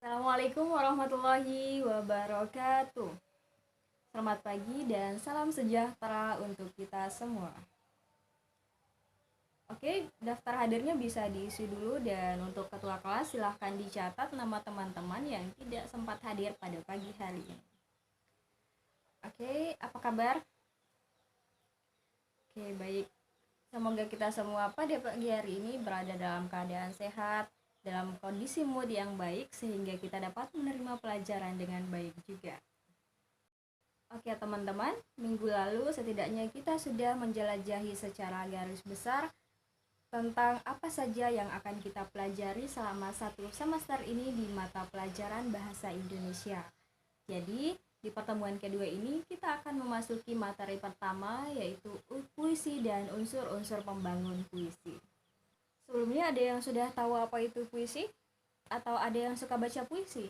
Assalamualaikum warahmatullahi wabarakatuh. Selamat pagi dan salam sejahtera untuk kita semua. Oke, daftar hadirnya bisa diisi dulu dan untuk ketua kelas silahkan dicatat nama teman-teman yang tidak sempat hadir pada pagi hari ini. Oke, apa kabar? Oke, baik. Semoga kita semua pada pagi hari ini berada dalam keadaan sehat, dalam kondisi mood yang baik sehingga kita dapat menerima pelajaran dengan baik juga. Oke teman-teman, minggu lalu setidaknya kita sudah menjelajahi secara garis besar tentang apa saja yang akan kita pelajari selama satu semester ini di mata pelajaran Bahasa Indonesia. Jadi, di pertemuan kedua ini kita akan memasuki materi pertama yaitu puisi dan unsur-unsur pembangun puisi. Sebelumnya ada yang sudah tahu apa itu puisi? Atau ada yang suka baca puisi?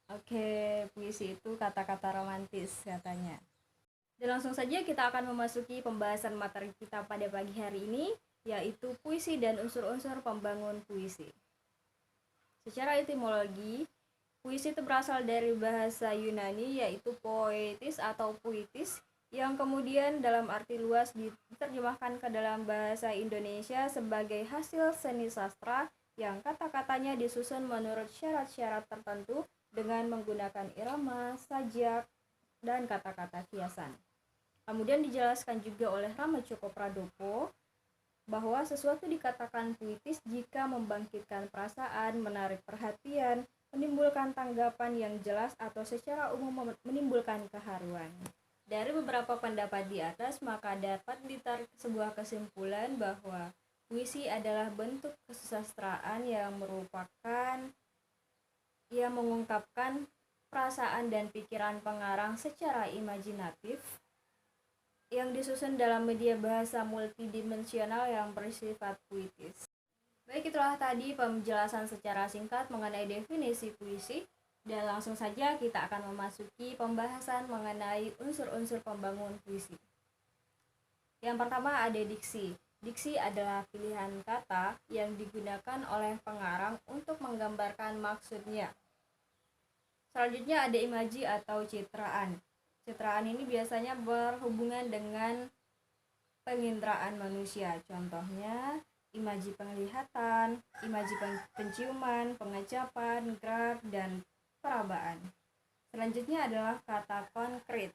Oke, puisi itu kata-kata romantis katanya. Dan langsung saja kita akan memasuki pembahasan materi kita pada pagi hari ini, yaitu puisi dan unsur-unsur pembangun puisi. Secara etimologi, puisi itu berasal dari bahasa Yunani yaitu poetis atau puitis, yang kemudian dalam arti luas diterjemahkan ke dalam bahasa Indonesia sebagai hasil seni sastra yang kata-katanya disusun menurut syarat-syarat tertentu dengan menggunakan irama, sajak, dan kata-kata kiasan. Kemudian dijelaskan juga oleh Rama Coko Pradopo bahwa sesuatu dikatakan puitis jika membangkitkan perasaan, menarik perhatian, menimbulkan tanggapan yang jelas atau secara umum menimbulkan keharuan. Dari beberapa pendapat di atas, maka dapat ditarik sebuah kesimpulan bahwa puisi adalah bentuk kesusastraan yang mengungkapkan perasaan dan pikiran pengarang secara imajinatif yang disusun dalam media bahasa multidimensional yang bersifat puitis. Baik, itulah tadi penjelasan secara singkat mengenai definisi puisi, dan langsung saja kita akan memasuki pembahasan mengenai unsur-unsur pembangun puisi. Yang pertama ada diksi. Diksi adalah pilihan kata yang digunakan oleh pengarang untuk menggambarkan maksudnya. Selanjutnya ada imaji atau citraan. Citraan ini biasanya berhubungan dengan penginderaan manusia. Contohnya, imaji penglihatan, imaji penciuman, pengecapan, gerak, dan perabaan. Selanjutnya adalah kata konkret.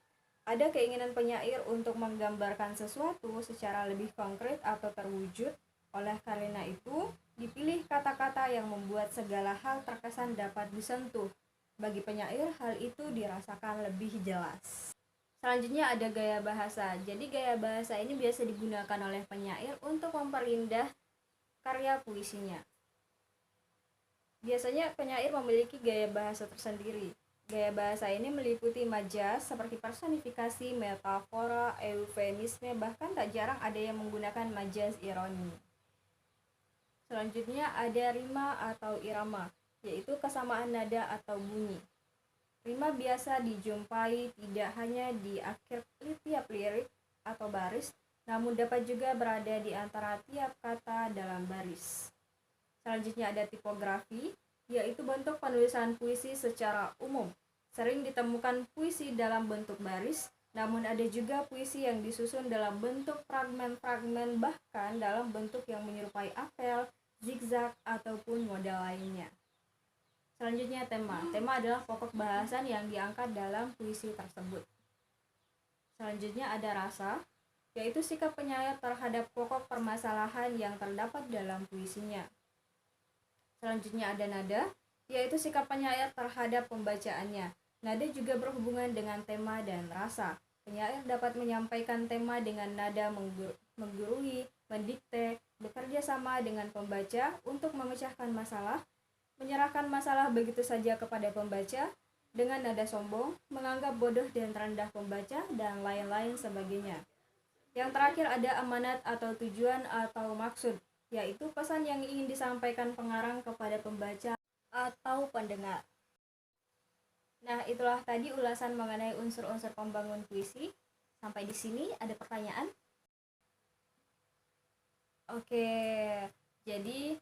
Ada keinginan penyair untuk menggambarkan sesuatu secara lebih konkret atau terwujud. Oleh karena itu, dipilih kata-kata yang membuat segala hal terkesan dapat disentuh. Bagi penyair, hal itu dirasakan lebih jelas. Selanjutnya ada gaya bahasa. Jadi gaya bahasa ini biasa digunakan oleh penyair untuk memperindah karya puisinya. Biasanya penyair memiliki gaya bahasa tersendiri. Gaya bahasa ini meliputi majas seperti personifikasi, metafora, eufemisme, bahkan tak jarang ada yang menggunakan majas ironi. Selanjutnya ada rima atau irama, yaitu kesamaan nada atau bunyi. Rima biasa dijumpai tidak hanya di akhir tiap lirik atau baris, namun dapat juga berada di antara tiap kata dalam baris. Selanjutnya ada tipografi, yaitu bentuk penulisan puisi secara umum. Sering ditemukan puisi dalam bentuk baris, namun ada juga puisi yang disusun dalam bentuk fragmen-fragmen, bahkan dalam bentuk yang menyerupai apel, zigzag, ataupun model lainnya. Selanjutnya tema. Tema adalah pokok bahasan yang diangkat dalam puisi tersebut. Selanjutnya ada rasa, yaitu sikap penyair terhadap pokok permasalahan yang terdapat dalam puisinya. Selanjutnya ada nada, yaitu sikap penyair terhadap pembacaannya. Nada juga berhubungan dengan tema dan rasa. Penyair dapat menyampaikan tema dengan nada menggurui, mendikte, bekerja sama dengan pembaca untuk memecahkan masalah, menyerahkan masalah begitu saja kepada pembaca dengan nada sombong, menganggap bodoh dan rendah pembaca, dan lain-lain sebagainya. Yang terakhir ada amanat atau tujuan atau maksud, yaitu pesan yang ingin disampaikan pengarang kepada pembaca atau pendengar. Nah, itulah tadi ulasan mengenai unsur-unsur pembangun puisi. Sampai di sini ada pertanyaan? Oke, jadi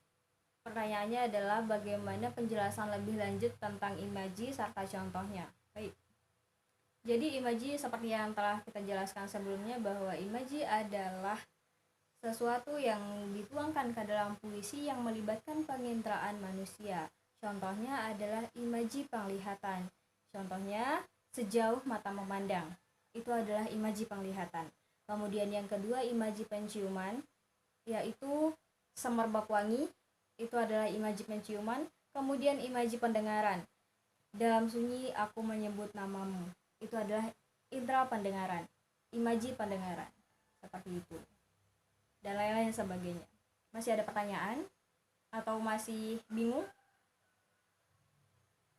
Pertanyaannya adalah bagaimana penjelasan lebih lanjut tentang imaji serta contohnya. Baik. Jadi imaji seperti yang telah kita jelaskan sebelumnya bahwa imaji adalah sesuatu yang dituangkan ke dalam puisi yang melibatkan penginderaan manusia. Contohnya adalah imaji penglihatan. Contohnya sejauh mata memandang. Itu adalah imaji penglihatan. Kemudian yang kedua imaji penciuman, yaitu semerbak wangi. Itu adalah imaji penciuman. Kemudian imaji pendengaran. Dalam sunyi aku menyebut namamu. Itu adalah indera pendengaran, imaji pendengaran, seperti itu, dan lain-lain sebagainya. Masih ada pertanyaan atau masih bingung?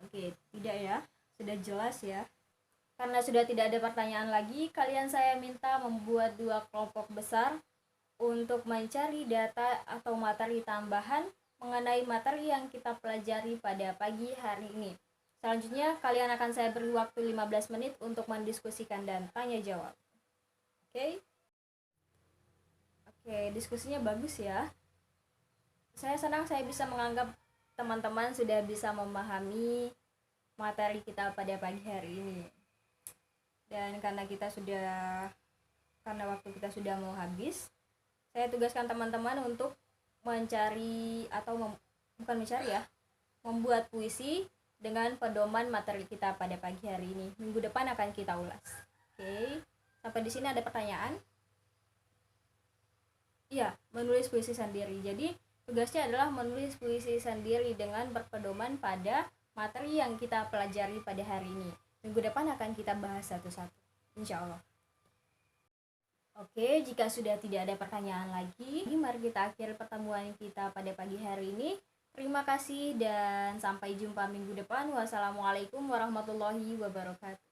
Oke, tidak ya, sudah jelas ya. Karena sudah tidak ada pertanyaan lagi, kalian saya minta membuat 2 kelompok besar untuk mencari data atau materi tambahan mengenai materi yang kita pelajari pada pagi hari ini. Selanjutnya, kalian akan saya beri waktu 15 menit untuk mendiskusikan dan tanya jawab. Oke? Oke, diskusinya bagus ya. Saya senang saya bisa menganggap teman-teman sudah bisa memahami materi kita pada pagi hari ini. Dan karena waktu kita sudah mau habis, saya tugaskan teman-teman untuk mencari atau membuat puisi dengan pedoman materi kita pada pagi hari ini. Minggu depan akan kita ulas. Oke. Sampai di sini ada pertanyaan? Iya, menulis puisi sendiri. Jadi, tugasnya adalah menulis puisi sendiri dengan berpedoman pada materi yang kita pelajari pada hari ini. Minggu depan akan kita bahas satu-satu, insya Allah. Oke, jika sudah tidak ada pertanyaan lagi, mari kita akhiri pertemuan kita pada pagi hari ini. Terima kasih dan sampai jumpa minggu depan. Wassalamualaikum warahmatullahi wabarakatuh.